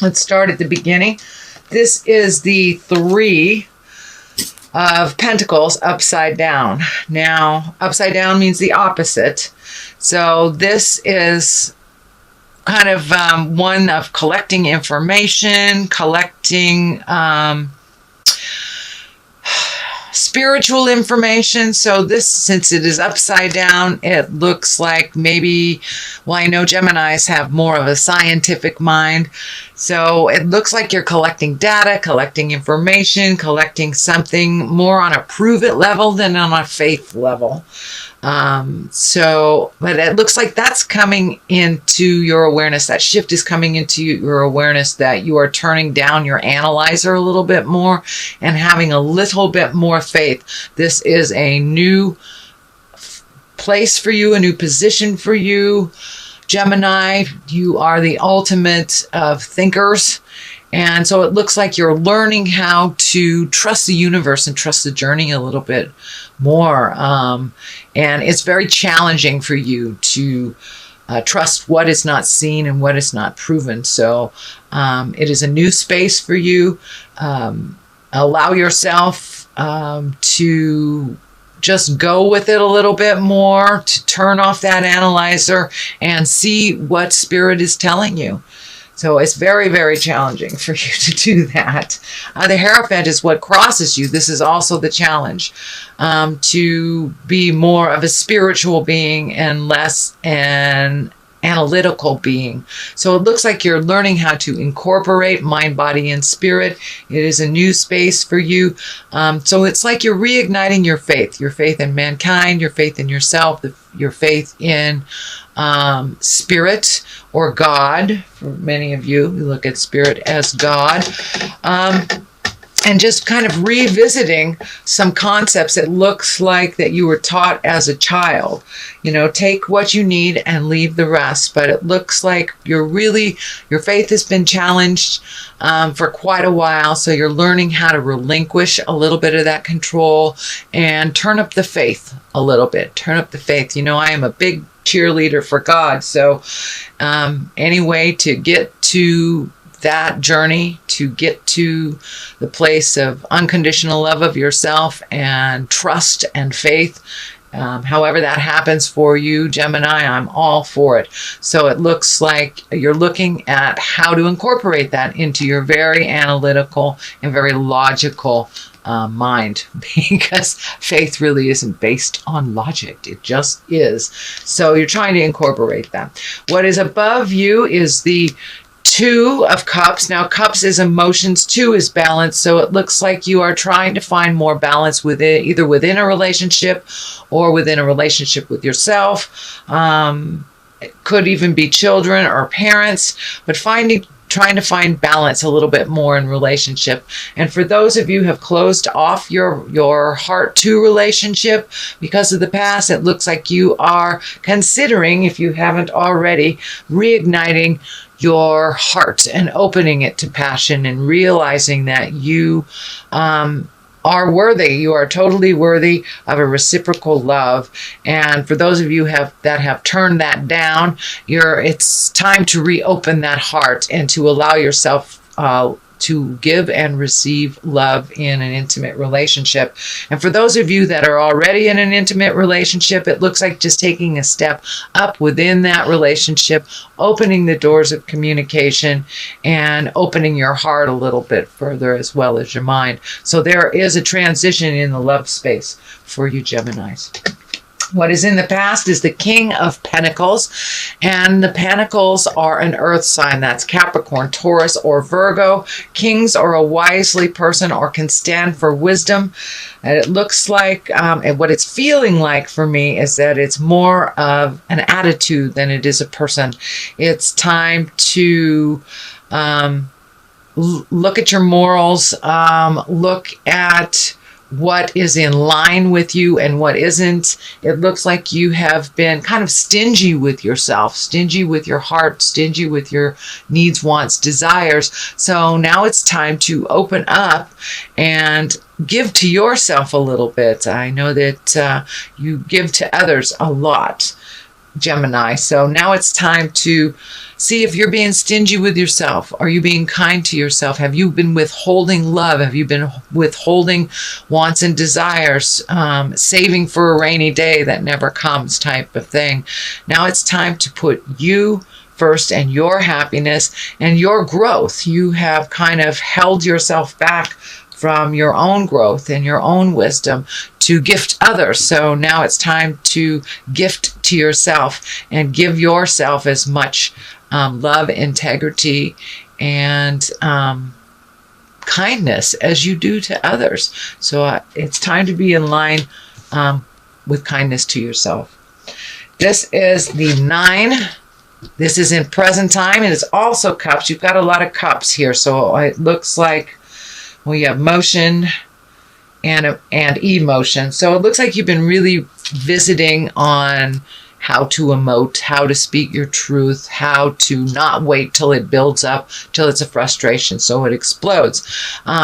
Let's start at the beginning. This is the 3 of Pentacles upside down. Now, upside down means the opposite. So this is kind of one of collecting information, collecting spiritual information. So this, since it is upside down, it looks like maybe, well, I know Geminis have more of a scientific mind. So it looks like you're collecting data, collecting information, collecting something more on a prove it level than on a faith level. But it looks like that's coming into your awareness. That shift is coming into your awareness that you are turning down your analyzer a little bit more and having a little bit more faith. This is a new place for you, a new position for you. Gemini, you are the ultimate of thinkers. And so it looks like you're learning how to trust the universe and trust the journey a little bit more. And it's very challenging for you to trust what is not seen and what is not proven. So it is a new space for you. Allow yourself to just go with it a little bit more, to turn off that analyzer and see what spirit is telling you. So it's very, very challenging for you to do that. The Hierophant is what crosses you. This is also the challenge, to be more of a spiritual being and less an analytical being. So it looks like you're learning how to incorporate mind, body, and spirit. It is a new space for you. So it's like you're reigniting your faith in mankind, your faith in yourself, your faith in spirit or God. For many of you, we look at spirit as God. And just kind of revisiting some concepts it looks like that you were taught as a child. You know, take what you need and leave the rest. But it looks like your faith has been challenged for quite a while. So you're learning how to relinquish a little bit of that control and turn up the faith a little bit. Turn up the faith. You know, I am a big cheerleader for God. So anyway, to get to that journey, to get to the place of unconditional love of yourself and trust and faith, however that happens for you, Gemini, I'm all for it. So it looks like you're looking at how to incorporate that into your very analytical and very logical mind, because faith really isn't based on logic. It just is. So you're trying to incorporate that. What is above you is the 2 of Cups. Now, Cups is emotions, 2 is balance. So it looks like you are trying to find more balance either within a relationship or within a relationship with yourself. It could even be children or parents, but trying to find balance a little bit more in relationship. And for those of you who have closed off your heart to relationship because of the past, it looks like you are considering, if you haven't already, reigniting your heart and opening it to passion and realizing that you are worthy. You are totally worthy of a reciprocal love. And for those of you that have turned that down, it's time to reopen that heart and to allow yourself to give and receive love in an intimate relationship. And for those of you that are already in an intimate relationship, it looks like just taking a step up within that relationship, opening the doors of communication and opening your heart a little bit further as well as your mind. So there is a transition in the love space for you Geminis. What is in the past is the King of Pentacles, and the Pentacles are an earth sign. That's Capricorn, Taurus, or Virgo. Kings are a wisely person or can stand for wisdom. And it looks like, and what it's feeling like for me is that it's more of an attitude than it is a person. It's time to look at your morals, look at what is in line with you and what isn't. It looks like you have been kind of stingy with yourself, stingy with your heart, stingy with your needs, wants, desires. So now it's time to open up and give to yourself a little bit. I know that you give to others a lot, Gemini. So now it's time to see if you're being stingy with yourself. Are you being kind to yourself? Have you been withholding love? Have you been withholding wants and desires, saving for a rainy day that never comes type of thing? Now it's time to put you first and your happiness and your growth. You have kind of held yourself back from your own growth and your own wisdom to gift others. So now it's time to gift to yourself and give yourself as much love, integrity, and kindness as you do to others. So it's time to be in line with kindness to yourself. This is the 9. This is in present time, and it's also cups. You've got a lot of cups here, so it looks like we have motion and emotion. So it looks like you've been really visiting on how to emote, how to speak your truth, how to not wait till it builds up, till it's a frustration, so it explodes.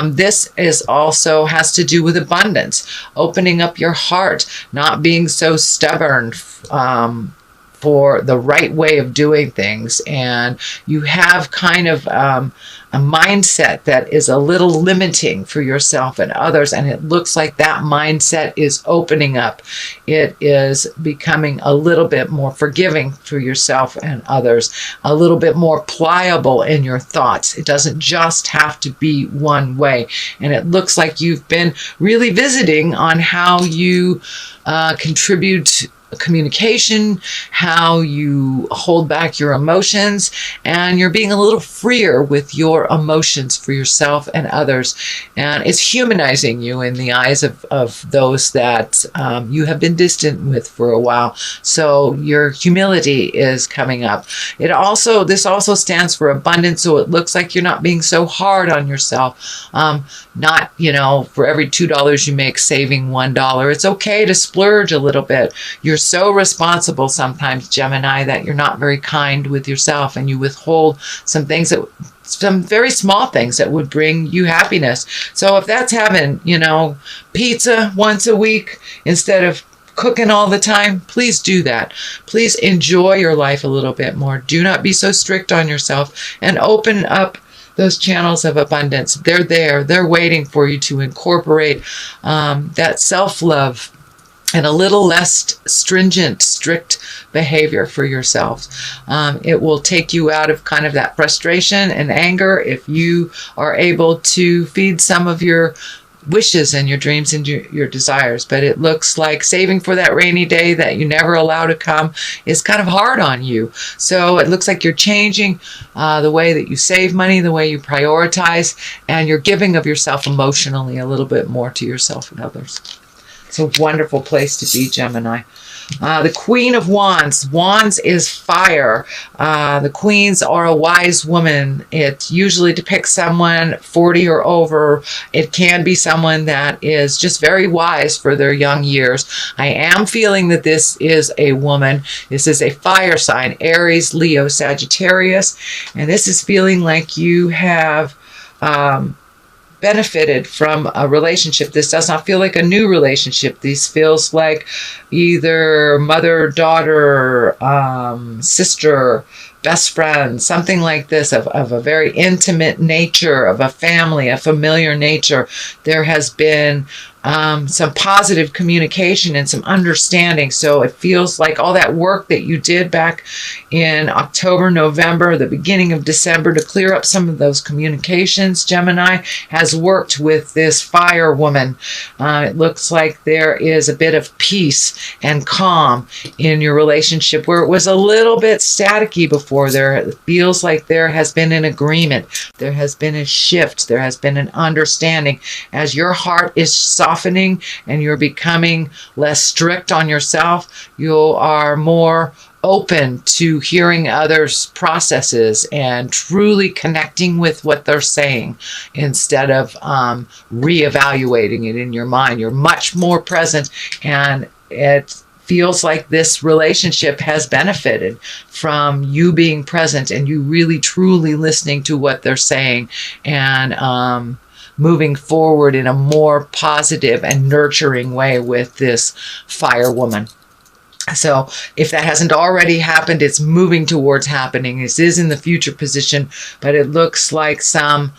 This is also has to do with abundance, opening up your heart, not being so stubborn for the right way of doing things. And you have kind of a mindset that is a little limiting for yourself and others, and it looks like that mindset is opening up. It is becoming a little bit more forgiving for yourself and others, a little bit more pliable in your thoughts. It doesn't just have to be one way. And it looks like you've been really visiting on how you contribute communication, how you hold back your emotions, and you're being a little freer with your emotions for yourself and others. And it's humanizing you in the eyes of those that you have been distant with for a while. So your humility is coming up. This also stands for abundance. So it looks like you're not being so hard on yourself. Not, for every $2 you make, saving $1. It's okay to splurge a little bit. You're so responsible sometimes, Gemini, that you're not very kind with yourself, and you withhold some very small things that would bring you happiness. So if that's having, pizza once a week instead of cooking all the time, please do that. Please enjoy your life a little bit more. Do not be so strict on yourself, and open up those channels of abundance. They're there. They're waiting for you to incorporate that self-love and a little less stringent, strict behavior for yourselves. It will take you out of kind of that frustration and anger if you are able to feed some of your wishes and your dreams and your desires. But it looks like saving for that rainy day that you never allow to come is kind of hard on you. So it looks like you're changing the way that you save money, the way you prioritize, and you're giving of yourself emotionally a little bit more to yourself and others. It's a wonderful place to be, Gemini. The Queen of Wands. Wands is fire. The queens are a wise woman. It usually depicts someone 40 or over. It can be someone that is just very wise for their young years. I am feeling that this is a woman. This is a fire sign, Aries, Leo, Sagittarius. And this is feeling like you have benefited from a relationship. This does not feel like a new relationship. This feels like either mother, daughter, sister, best friend, something like this, of a very intimate nature, of a family, a familiar nature. There has been some positive communication and some understanding. So it feels like all that work that you did back in October, November, the beginning of December to clear up some of those communications, Gemini, has worked with this fire woman. It looks like there is a bit of peace and calm in your relationship where it was a little bit staticky before. It feels like there has been an agreement. There has been a shift. There has been an understanding as your heart is softening and you're becoming less strict on yourself. You are more open to hearing others' processes and truly connecting with what they're saying instead of reevaluating it in your mind. You're much more present, and it feels like this relationship has benefited from you being present and you really truly listening to what they're saying and moving forward in a more positive and nurturing way with this fire woman. So if that hasn't already happened, it's moving towards happening. This is in the future position, but it looks like some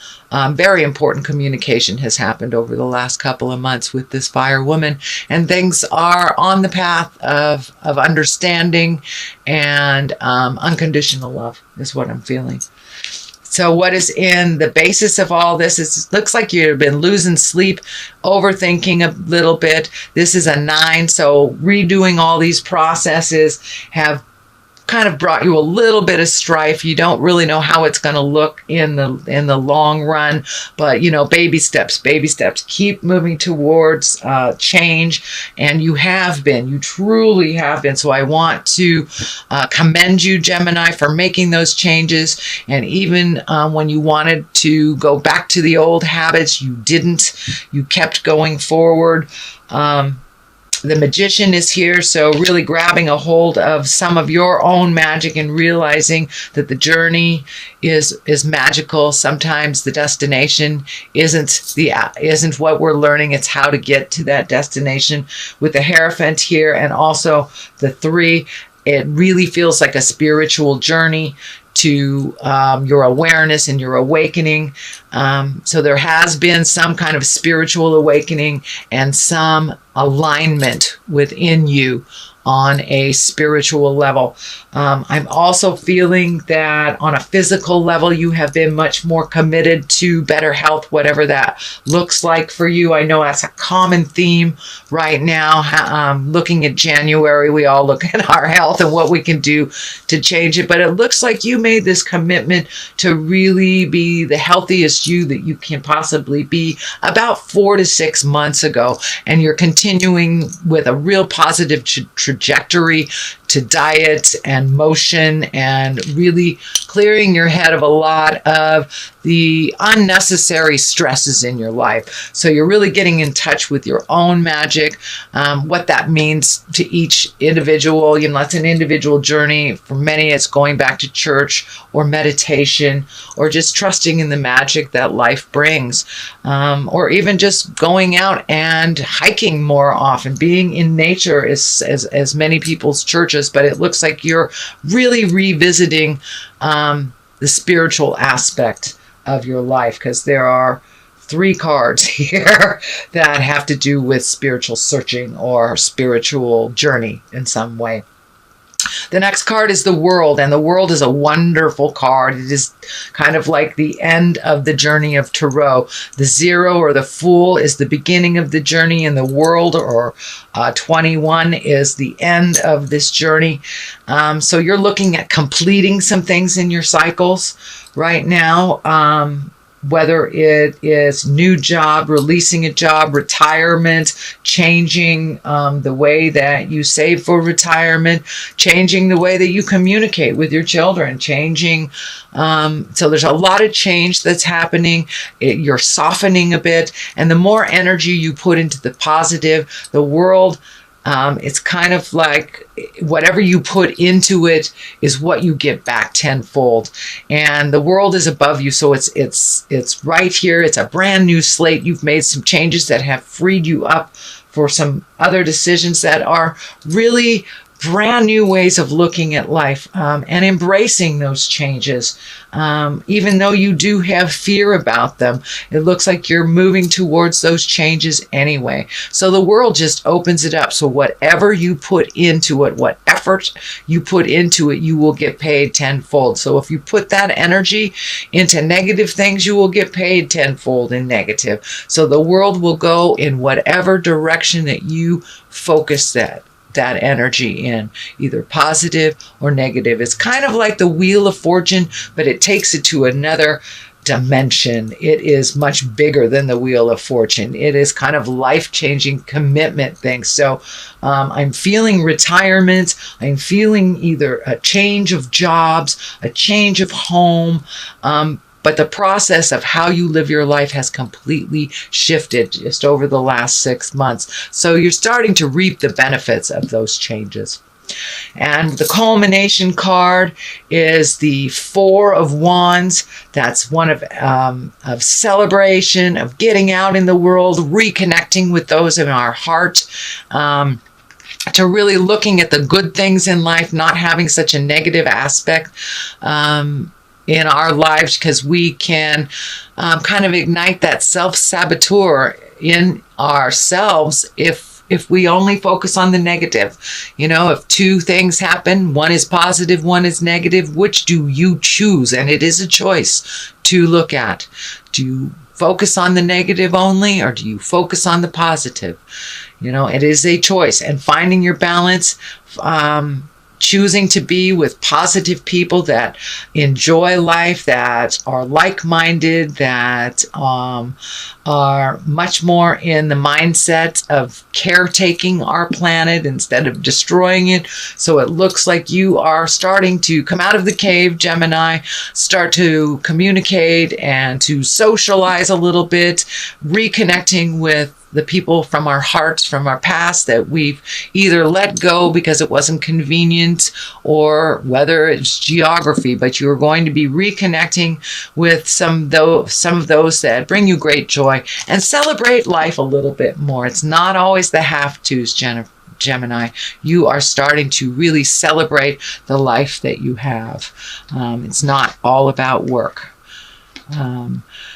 very important communication has happened over the last couple of months with this fire woman, and things are on the path of understanding and unconditional love is what I'm feeling. So what is in the basis of all this is, looks like you've been losing sleep, overthinking a little bit. This is a 9, so redoing all these processes have kind of brought you a little bit of strife. You don't really know how it's going to look in the long run, but baby steps, keep moving towards change. And you truly have been. So I want to commend you, Gemini, for making those changes. And even when you wanted to go back to the old habits, you didn't. You kept going forward. The Magician is here, so really grabbing a hold of some of your own magic and realizing that the journey is magical. Sometimes the destination isn't what we're learning, it's how to get to that destination. With the Hierophant here and also the 3, it really feels like a spiritual journey to your awareness and your awakening. So there has been some kind of spiritual awakening and some alignment within you on a spiritual level. I'm also feeling that on a physical level, you have been much more committed to better health, whatever that looks like for you. I know that's a common theme right now. Looking at January, we all look at our health and what we can do to change it. But it looks like you made this commitment to really be the healthiest you that you can possibly be about 4 to 6 months ago. And you're continuing with a real positive trajectory to diet and motion and really clearing your head of a lot of the unnecessary stresses in your life. So you're really getting in touch with your own magic, what that means to each individual. It's an individual journey. For many, it's going back to church or meditation or just trusting in the magic that life brings, or even just going out and hiking more often, being in nature as many people's churches. But it looks like you're really revisiting the spiritual aspect of your life, because there are 3 cards here that have to do with spiritual searching or spiritual journey in some way. The next card is the World, and the World is a wonderful card. It is kind of like the end of the journey of Tarot. The 0 or the Fool is the beginning of the journey, and the World or 21 is the end of this journey. So you're looking at completing some things in your cycles right now. Whether it is new job, releasing a job, retirement, changing the way that you save for retirement, changing the way that you communicate with your children, changing. So there's a lot of change that's happening. You're softening a bit. And the more energy you put into the positive, the World, it's kind of like whatever you put into it is what you get back tenfold. And the World is above you, so it's right here. It's a brand new slate. You've made some changes that have freed you up for some other decisions that are really brand new ways of looking at life, and embracing those changes. Even though you do have fear about them, it looks like you're moving towards those changes anyway. So the World just opens it up. So whatever you put into it, what effort you put into it, you will get paid tenfold. So if you put that energy into negative things, you will get paid tenfold in negative. So the World will go in whatever direction that you focus that energy in, either positive or negative. It's kind of like the Wheel of Fortune, but it takes it to another dimension. It is much bigger than the Wheel of Fortune. It is kind of life-changing commitment thing. So I'm feeling retirement. I'm feeling either a change of jobs, a change of home, but the process of how you live your life has completely shifted just over the last 6 months. So you're starting to reap the benefits of those changes. And the culmination card is the 4 of Wands. That's one of celebration, of getting out in the world, reconnecting with those in our heart. to really looking at the good things in life, not having such a negative aspect in our lives, because we can kind of ignite that self-saboteur in ourselves if we only focus on the negative. You know, if two things happen, one is positive, one is negative, which do you choose? And it is a choice to look at. Do you focus on the negative only, or do you focus on the positive? You know, it is a choice. And finding your balance, choosing to be with positive people that enjoy life, that are like-minded, that are much more in the mindset of caretaking our planet instead of destroying it. So it looks like you are starting to come out of the cave, Gemini, start to communicate and to socialize a little bit, reconnecting with the people from our hearts, from our past, that we've either let go because it wasn't convenient, or whether it's geography, but you're going to be reconnecting with some of those that bring you great joy, and celebrate life a little bit more. It's not always the have-tos, Gemini. You are starting to really celebrate the life that you have. It's not all about work.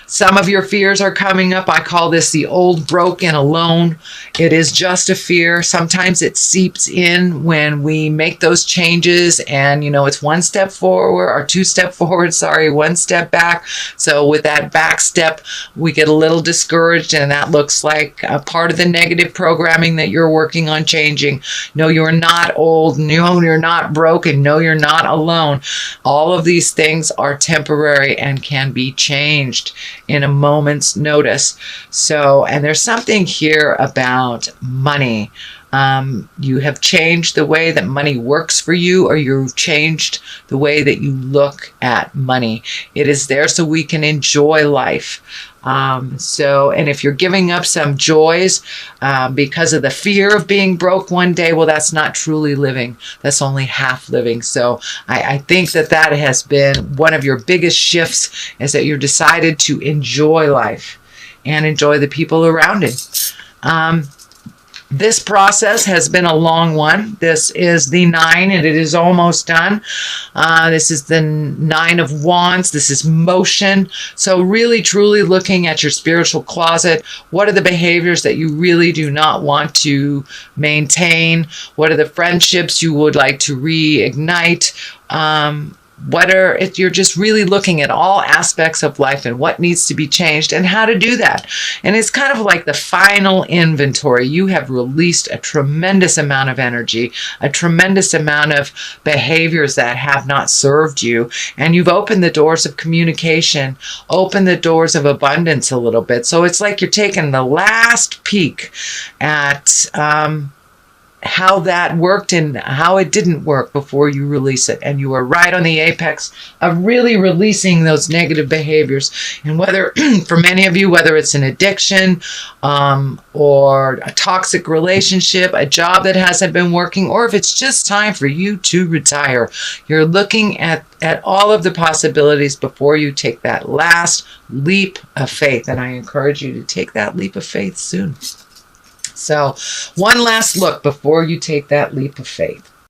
Some of your fears are coming up. I call this the old, broke, and alone. It is just a fear. Sometimes it seeps in when we make those changes, and, you know, it's one step forward, or two step forward, one step back. So with that back step, we get a little discouraged, and that looks like a part of the negative programming that you're working on changing. No, you're not old. No, you're not broken. No, you're not alone. All of these things are temporary and can be changed in a moment's notice. So, and there's something here about money. You have changed the way that money works for you, or you've changed the way that you look at money. It is there so we can enjoy life. And if you're giving up some joys because of the fear of being broke one day, well, that's not truly living. That's only half living. So I think that has been one of your biggest shifts, is that you've decided to enjoy life and enjoy the people around it. This process has been a long one. This is the 9, and it is almost done. This is the 9 of Wands. This is motion. So really, truly looking at your spiritual closet. What are the behaviors that you really do not want to maintain? What are the friendships you would like to reignite? If you're just really looking at all aspects of life and what needs to be changed and how to do that. And it's kind of like the final inventory. You have released a tremendous amount of energy, a tremendous amount of behaviors that have not served you. And you've opened the doors of communication, opened the doors of abundance a little bit. So it's like you're taking the last peek at how that worked and how it didn't work before you release it. And you are right on the apex of really releasing those negative behaviors. And whether, for many of you, whether it's an addiction or a toxic relationship, a job that hasn't been working, or if it's just time for you to retire, you're looking at all of the possibilities before you take that last leap of faith. And I encourage you to take that leap of faith soon. So one last look before you take that leap of faith.